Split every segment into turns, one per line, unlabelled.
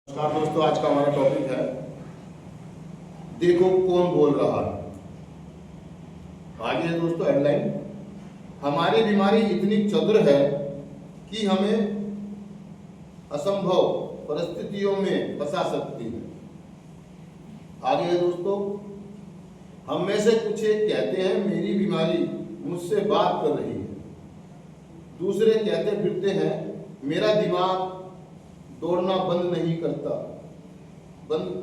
नमस्कार दोस्तों, आज का हमारा टॉपिक है देखो कौन बोल रहा है। आगे है दोस्तों हेडलाइन, हमारी बीमारी इतनी चतुर है कि हमें असंभव परिस्थितियों में फंसा सकती है। आगे है दोस्तों, हम में से कुछ एक कहते हैं मेरी बीमारी मुझसे बात कर रही है, दूसरे कहते फिरते हैं मेरा दिमाग दौड़ना बंद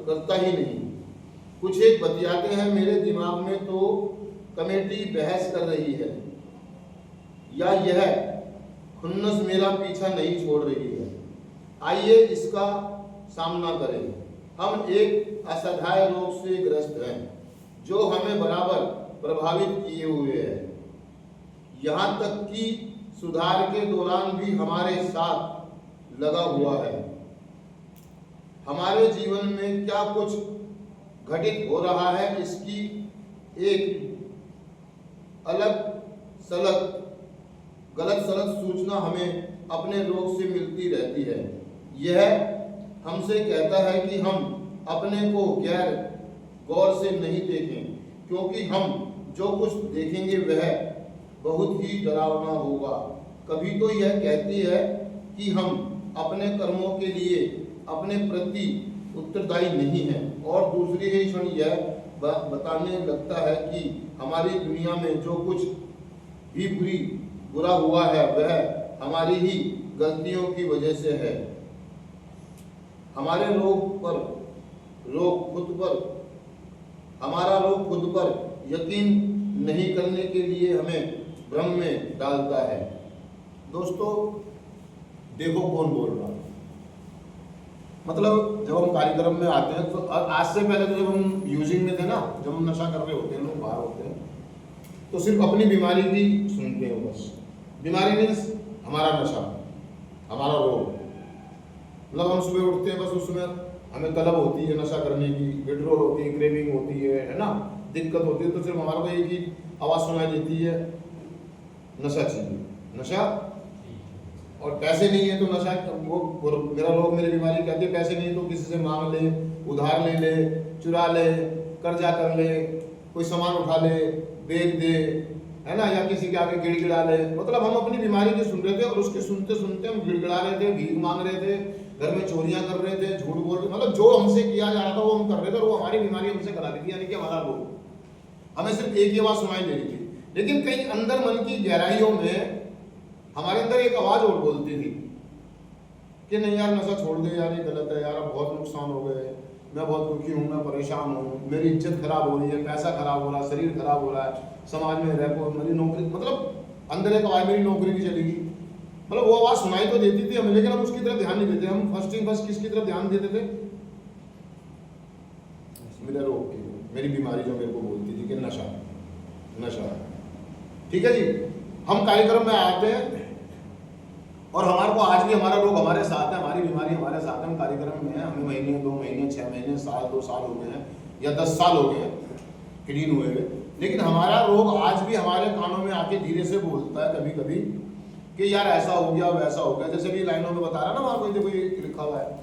करता ही नहीं। कुछ एक बतियाते हैं मेरे दिमाग में तो कमेटी बहस कर रही है, या यह खुन्नस मेरा पीछा नहीं छोड़ रही है। आइए इसका सामना करें। हम एक असाध्य रोग से ग्रस्त हैं जो हमें बराबर प्रभावित किए हुए है, यहाँ तक कि सुधार के दौरान भी हमारे साथ लगा हुआ है। हमारे जीवन में क्या कुछ घटित हो रहा है, इसकी एक गलत सलत सूचना हमें अपने रोग से मिलती रहती है। यह हमसे कहता है कि हम अपने को गौर से नहीं देखें, क्योंकि हम जो कुछ देखेंगे वह बहुत ही डरावना होगा। कभी तो यह कहती है कि हम अपने कर्मों के लिए अपने प्रति उत्तरदायी नहीं है, और दूसरी ही क्षण यह बताने लगता है कि हमारी दुनिया में जो कुछ भी बुरा हुआ है वह हमारी ही गलतियों की वजह से है। हमारा रोग खुद पर यकीन नहीं करने के लिए हमें भ्रम में डालता है। दोस्तों देखो कौन बोल रहा है, मतलब जब हम कार्यक्रम में आते हैं तो आज से पहले तो जब हम यूजिंग में थे ना, जब हम नशा कर रहे होते हैं, लोग बाहर होते हैं, तो सिर्फ अपनी बीमारी की सुनते हैं बस। बीमारी मीन्स हमारा नशा, हमारा रोग। मतलब हम सुबह उठते हैं, बस उस समय हमें तलब होती है नशा करने की, विड्रॉल होती है, क्रेविंग होती है ना, दिक्कत होती है, तो सिर्फ हमारे को एक ही आवाज़ सुनाई देती है, नशा चाहिए, नशा। और पैसे नहीं है तो नशा, वो मेरा रोग मेरी बीमारी कहती है पैसे नहीं है तो किसी से मांग ले, उधार ले ले, चुरा ले, कर्जा कर ले, कोई सामान उठा ले, बेच दे, है ना, या किसी के आगे गिड़गिड़ा ले। मतलब हम अपनी बीमारी की सुन रहे थे और उसके सुनते सुनते हम गिड़गिड़ा रहे थे, भीख मांग रहे थे, घर में चोरियां कर रहे थे, झूठ बोल रहे, मतलब जो हमसे किया जा रहा था वो हम कर रहे थे, और वो हमारी बीमारी हमसे करा रही थी, यानी कि हमारा रोग। हमें सिर्फ एक ही आवाज़ सुनाई दे रही थी, लेकिन कहीं अंदर मन की गहराइयों में हमारे अंदर एक आवाज और बोलती थी कि नहीं यार नशा छोड़ दे यार, ये गलत है यार, बहुत नुकसान हो गए, मैं बहुत दुखी हूँ, मैं परेशान हूँ, मेरी इज्जत खराब हो रही है, पैसा खराब हो रहा है, शरीर खराब हो रहा है, समाज में रह, मेरी नौकरी, मतलब अंदर एक आवाज मेरी नौकरी भी चलेगी। मतलब वो आवाज सुनाई तो देती थी हमें, लेकिन हम उसकी तरफ ध्यान नहीं देते। हम फर्स्ट किसकी तरफ ध्यान देते थे? मेरे रोग की, मेरी बीमारी जो मेरे को बोलती थी कि नशा। ठीक है जी, हम कार्यक्रम में आते हैं और हमारे को आज भी हमारा रोग हमारे साथ है, हमारी बीमारी हमारे साथ है, हम कार्यक्रम में हैं, हमें महीने, 2 महीने, 6 महीने, साल, 2 साल हो गए हैं, या 10 साल हो गए हैं क्लीन हुए हुए, लेकिन हमारा रोग आज भी हमारे कानों में आके धीरे से बोलता है कभी कभी कि यार ऐसा हो गया, वैसा हो गया। जैसे कि लाइनों में बता रहा ना, वहां कोई देखो ये लिखा हुआ है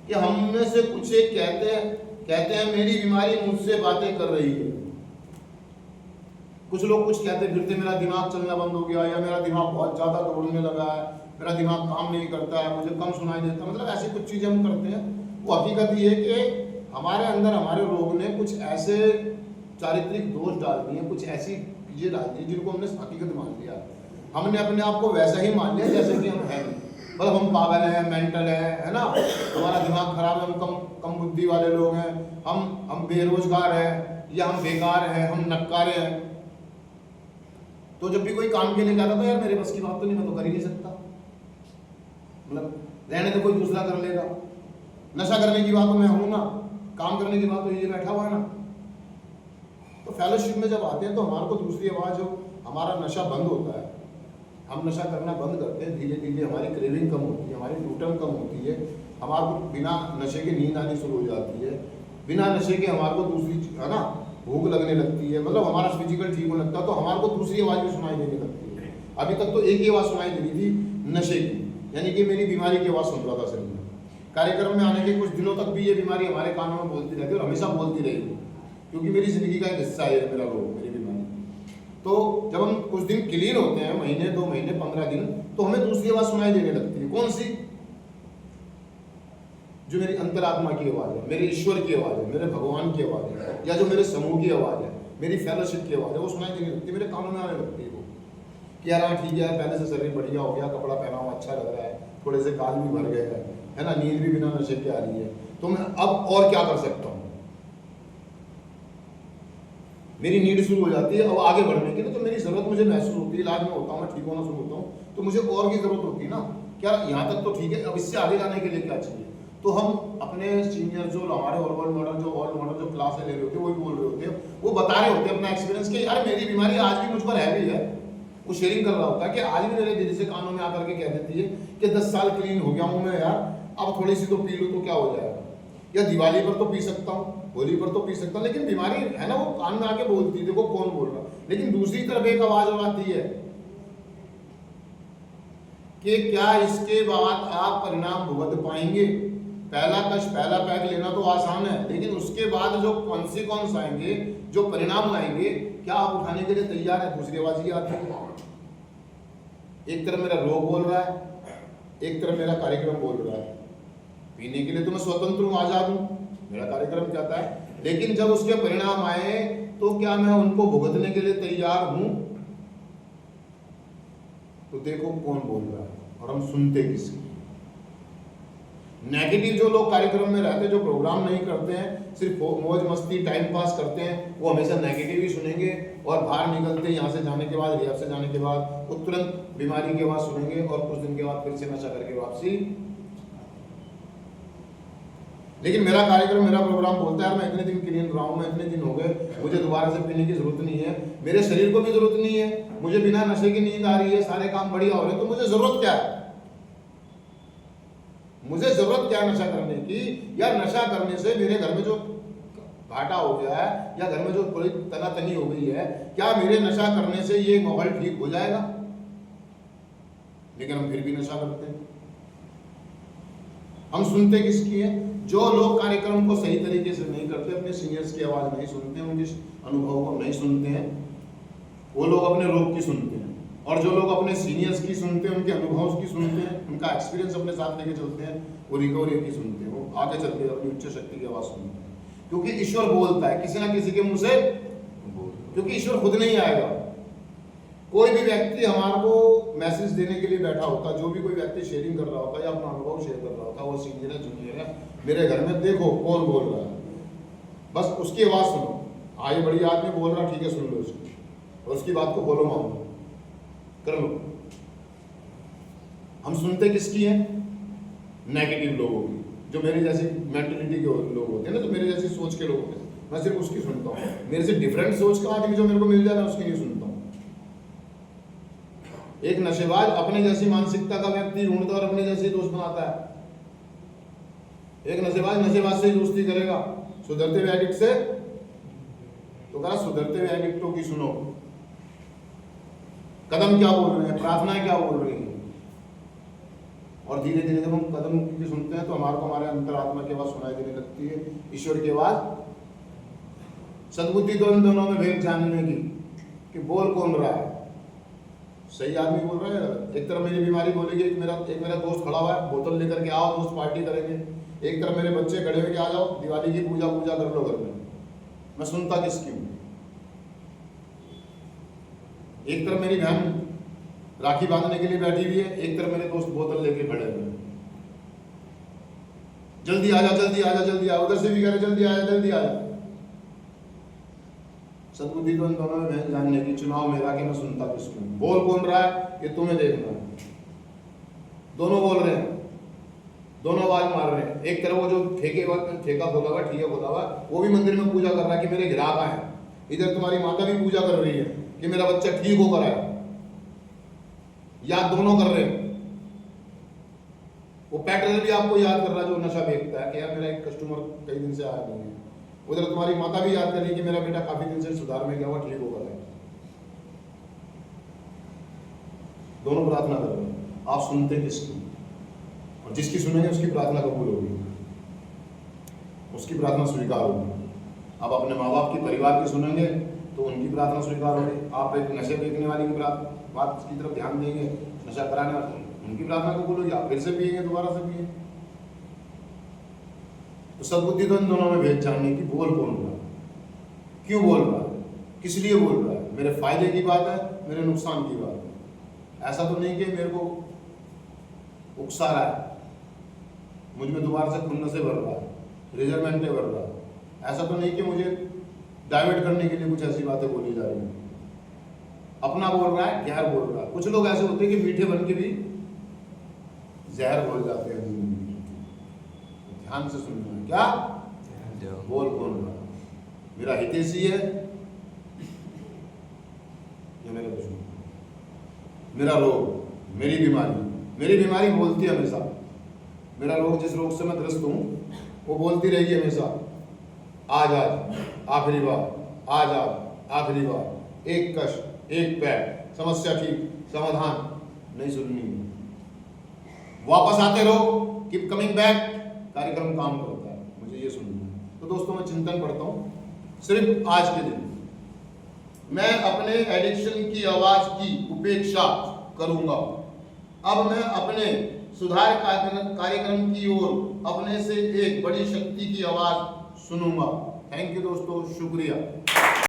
कि हम में से कुछ एक कहते हैं मेरी बीमारी मुझसे बातें कर रही है। कुछ लोग कुछ कहते फिरते मेरा दिमाग चलना बंद हो गया, या मेरा दिमाग बहुत ज्यादा दौड़ने लगा है, मेरा दिमाग काम नहीं करता है, मुझे कम सुनाई देता, मतलब ऐसी कुछ चीजें हम करते हैं। वो हकीकत ये है कि हमारे अंदर हमारे रोग ने कुछ ऐसे चारित्रिक दोष डाल दिए, कुछ ऐसी चीजें डाल दी जिनको हमने हकीकत मान लिया। हमने अपने आप को वैसा ही मान लिया जैसे कि हम हैं, मतलब हम पागल हैं, मेंटल है ना, हमारा दिमाग खराब है, हम कम बुद्धि वाले लोग हैं, हम बेरोजगार हैं, या हम बेकार हैं, हम नक्कारे हैं। तो जब भी कोई काम के लिए कहता था यार मेरे बस की बात तो नहीं, मैं तो कर ही नहीं सकता, मतलब रहने तो कोई दूसरा कर लेगा, नशा करने की बात तो मैं हूं ना, काम करने की बात तो ये बैठा हुआ है ना। तो फेलोशिप में जब आते हैं तो हमारे को दूसरी आवाज हो, हमारा नशा बंद होता है, हम नशा करना बंद करते हैं, धीरे धीरे हमारी क्रेविंग कम होती है, हमारी टूटन कम होती है, हमारे को बिना नशे के नींद आनी शुरू हो जाती है, बिना नशे के हमारे को दूसरी, है ना, भूख लगने लगती है, मतलब हमारा फिजिकल ठीक होने लगता है, तो हमारे को दूसरी आवाज भी सुनाई देने लगती है। अभी तक तो एक ही आवाज सुनाई दे रही थी, नशे की, यानी कि मेरी बीमारी की आवाज सुन रहा था शरीर में। कार्यक्रम में आने के कुछ दिनों तक भी ये बीमारी हमारे कानों में बोलती रहती है और हमेशा बोलती रहेगी, क्योंकि मेरी जिंदगी का एक हिस्सा है मेरा रोग, मेरी बीमारी। तो जब हम कुछ दिन क्लीन होते हैं, महीने 2 महीने 15 दिन, तो हमें दूसरी आवाज सुनाई देने लगती है। कौन सी? जो मेरी अंतरात्मा की आवाज है, मेरे ईश्वर की आवाज है, मेरे भगवान की आवाज है, या जो मेरे समूह की आवाज है, मेरी फेलोशिप की आवाज है, वो सुनाई देने लगती है, मेरे कानों में आने लगती है वो कि यार हाँ ठीक है, पहले से शरीर बढ़िया हो गया, कपड़ा पहना हुआ अच्छा लग रहा है, थोड़े से काल भी भर गए है ना, नींद भी बिना नशे की आ रही है, तो मैं अब और क्या कर सकता हूँ? मेरी नीड शुरू हो जाती है अब आगे बढ़ने की ना, तो मेरी जरूरत मुझे महसूस होती है, इलाज में होता हूँ, मैं ठीक होना शुरू होता हूँ, तो मुझे और की जरूरत होती है ना, क्या यहाँ तक तो ठीक है, अब इससे आगे जाने के लिए क्या चाहिए? तो हम अपने सीनियर जो हमारे ऑल मॉडल जो क्लास ले रहे होते हैं, वो भी बोल रहे होते हैं, वो बता रहे होते हैं अपना एक्सपीरियंस कि यार मेरी बीमारी आज भी मुझ पर हैवी है। वो शेयरिंग कर रहा होता है कि आज भी मेरे दिल से कानों में आकर के कह देती है कि 10 साल क्लीन हो गया हूँ मैं यार, अब थोड़ी सी तो पी लूँ तो क्या हो जाएगा, या दिवाली पर तो पी सकता हूँ, होली पर तो पी सकता हूँ, लेकिन बीमारी है ना वो कान में आके बोलती है, देखो कौन बोल रहा। लेकिन दूसरी तरफ एक आवाज और आती है कि क्या इसके बाद आप परिणाम भुगत पाएंगे? पहला कष्ट, पहला पैक लेना तो आसान है, लेकिन उसके बाद जो कॉन्सिक्वेंस आएंगे, जो परिणाम आएंगे, क्या आप उठाने के लिए तैयार है? दूसरी आवाज ये आती है। एक तरफ मेरा रोग बोल रहा है, एक तरफ मेरा कार्यक्रम बोल रहा है। पीने के लिए तो मैं स्वतंत्र हूं, आजाद हूं, मेरा कार्यक्रम कहता है, लेकिन जब उसके परिणाम आए तो क्या मैं उनको भुगतने के लिए तैयार हूं? तो देखो कौन बोल रहा है और हम सुनते किसकी। नेगेटिव जो लोग कार्यक्रम में रहते हैं, जो प्रोग्राम नहीं करते हैं, सिर्फ मौज मस्ती टाइम पास करते हैं, वो हमेशा नेगेटिव ही सुनेंगे, और बाहर निकलते यहाँ से जाने के बाद, रिहैब से जाने के बाद, वो तुरंत बीमारी के बाद सुनेंगे और कुछ दिन के बाद फिर से नशा करके वापसी। लेकिन मेरा कार्यक्रम, मेरा प्रोग्राम बोलता है मैं इतने दिन क्लीन रहा हूँ, मैं इतने दिन हो गए, मुझे दोबारा से पीने की जरूरत नहीं है, मेरे शरीर को भी जरूरत नहीं है, मुझे बिना नशे की नींद आ रही है, सारे काम बढ़िया हो रहे हैं, तो मुझे जरूरत क्या है? मुझे जरूरत क्या है नशा करने की? या नशा करने से मेरे घर में जो घाटा हो गया है, या घर में जो थोड़ी तनातनी हो गई है, क्या मेरे नशा करने से ये माहौल ठीक हो जाएगा? लेकिन हम फिर भी नशा करते हैं। हम सुनते किसकी है? जो लोग कार्यक्रम को सही तरीके से नहीं करते, अपने सीनियर्स की आवाज नहीं सुनते, उनके अनुभव को नहीं सुनते हैं, वो लोग अपने रोग की सुनते हैं। और जो लोग अपने सीनियर्स की सुनते हैं, उनके अनुभव की सुनते हैं, उनका एक्सपीरियंस अपने साथ लेके चलते हैं, वो रिकवरी की सुनते हैं, वो आगे चल के अपनी उच्च शक्ति की आवाज सुनते हैं। क्योंकि ईश्वर बोलता है किसी ना किसी के मुंह से, क्योंकि ईश्वर खुद नहीं आएगा। कोई भी व्यक्ति हमारे को मैसेज देने के लिए बैठा होता, जो भी कोई व्यक्ति शेयरिंग कर रहा होता या अपना अनुभव शेयर कर रहा होता, वो सीनियर है, जूनियर है, मेरे घर में देखो कौन बोल रहा है, बस उसकी आवाज सुनो। हाँ ये बड़ी आदमी बोल रहा, ठीक है सुन लो उसकी, और उसकी बात को बोलो, मान लो, कर लो। हम सुनते किसकी है? नेगेटिव लोगों की, जो मेरी जैसी मेंटलिटी के लोग होते हैं ना, तो मेरे जैसी सोच के लोग होते हैं, मैं सिर्फ उसकी सुनता हूँ। मेरे से डिफरेंट सोच का आदमी जो मेरे को मिल जाए, मैं उसकी नहीं सुनता हूँ। एक नशेबाज अपने जैसी मानसिकता का व्यक्ति ढूंढता और अपने जैसे दोस्त बनाता है। एक नशेबाज से ही दोस्ती करेगा, सुधरते हुए एडिक्ट से तो कहा सुधरते हुए एडिक्टों की सुनो, कदम क्या बोल रहे हैं, प्रार्थनाएं क्या बोल रही हैं, और धीरे धीरे जब हम कदम की सुनते हैं तो हमारे अंतरात्मा की आवाज सुनाई देने लगती है, ईश्वर की आवाज। सद्बुद्धि दोनों में भेद जानने की कि बोल कौन रहा है, सही आदमी बोल रहा है। एक तरफ मेरी बीमारी बोलेगी, एक मेरा दोस्त खड़ा हुआ है, बोतल लेकर के आओ दोस्त पार्टी करेंगे, एक तरफ मेरे बच्चे खड़े हुए कि आ जाओ दिवाली की पूजा कर लो घर में। मैं सुनता किसकी हूँ? एक तरफ मेरी बहन राखी बांधने के लिए बैठी हुई है, एक तरफ मेरे दोस्त बोतल लेके खड़े हुए हैं, जल्दी आ जा जल्दी आ जा जल्दी आ, उधर से भी कह रहे जल्दी आ जा जल्दी आ जा। सद्बुद्धि दोनों में भेद जानने की, चुनाव मेरा कि मैं सुनता किसको, बोल कौन रहा है ये तुम्हें देखना है। दोनों बोल रहे हैं, दोनों आवाज मार रहे हैं। एक तरफ वो जो ठेका खोला हुआ, ठिया खोला हुआ, वो भी मंदिर में पूजा कर रहा है कि मेरे ग्राहक आए। इधर तुम्हारी माता भी पूजा कर रही है कि मेरा बच्चा ठीक होकर आया, याद दोनों कर रहे हैं। वो पैटर्न भी आपको याद कर रहा है जो नशा बेचता है कि यार मेरा एक कस्टमर कई दिन से आया नहीं है। उधर तुम्हारी माता भी याद कर रही है कि मेरा बेटा काफी दिन से सुधार में गया हुआ, ठीक होकर आया। दोनों प्रार्थना कर रहे हैं, आप सुनते किसकी? और जिसकी सुनेंगे उसकी प्रार्थना कबूल होगी, उसकी प्रार्थना स्वीकार होगी। आप अपने माँ बाप की, परिवार की सुनेंगे तो उनकी प्रार्थना स्वीकार होगी। आप एक नशे बेचने वाले की बात की तरफ ध्यान देंगे, नशा कराने वाले, उनकी प्रार्थना कबूल होगी, आप फिर से पिएंगे, दोबारा से पिएंगे। तो सद्बुद्धि तो इन दोनों में भेद जानने की, बोल कौन रहा है, क्यों बोल रहा है, किस लिए बोल रहा है, मेरे फायदे की बात है, मेरे नुकसान की बात है। ऐसा तो नहीं कि मेरे को उकसा रहा है, मुझ में दोबारा से खुन्नस से भर रहा है, रिजर्वमेंट भर रहा है। ऐसा तो नहीं कि मुझे डाइवर्ट करने के लिए कुछ ऐसी बातें बोली जा रही हैं। अपना बोल रहा है, जहर बोल रहा है। कुछ लोग ऐसे होते हैं कि मीठे बन के भी जहर बोल जाते हैं। ध्यान से सुनना है, क्या बोल कौन रहा है, मेरा हितैषी है या मेरा दुश्मन, मेरा रोग, मेरी बीमारी बोलती है हमेशा। मेरा रोग, जिस रोग से मैं ग्रस्त हूं, वो बोलती रहेगी हमेशा, आज आखिरी बार, आज आखिरी बार, एक कष्ट, एक पैर, समस्या ठीक, समाधान नहीं सुननी, वापस आते रहो, कीप कमिंग बैक, कार्यक्रम काम करता है, मुझे ये सुनना है। तो दोस्तों, मैं चिंतन पढ़ता हूं सिर्फ आज के दिन। मैं अपने एडिक्शन की आवाज की उपेक्षा करूंगा। अब मैं अपने सुधार कार्यक्रम की ओर अपने से एक बड़ी शक्ति की आवाज सुनूंगा। थैंक यू दोस्तों, शुक्रिया।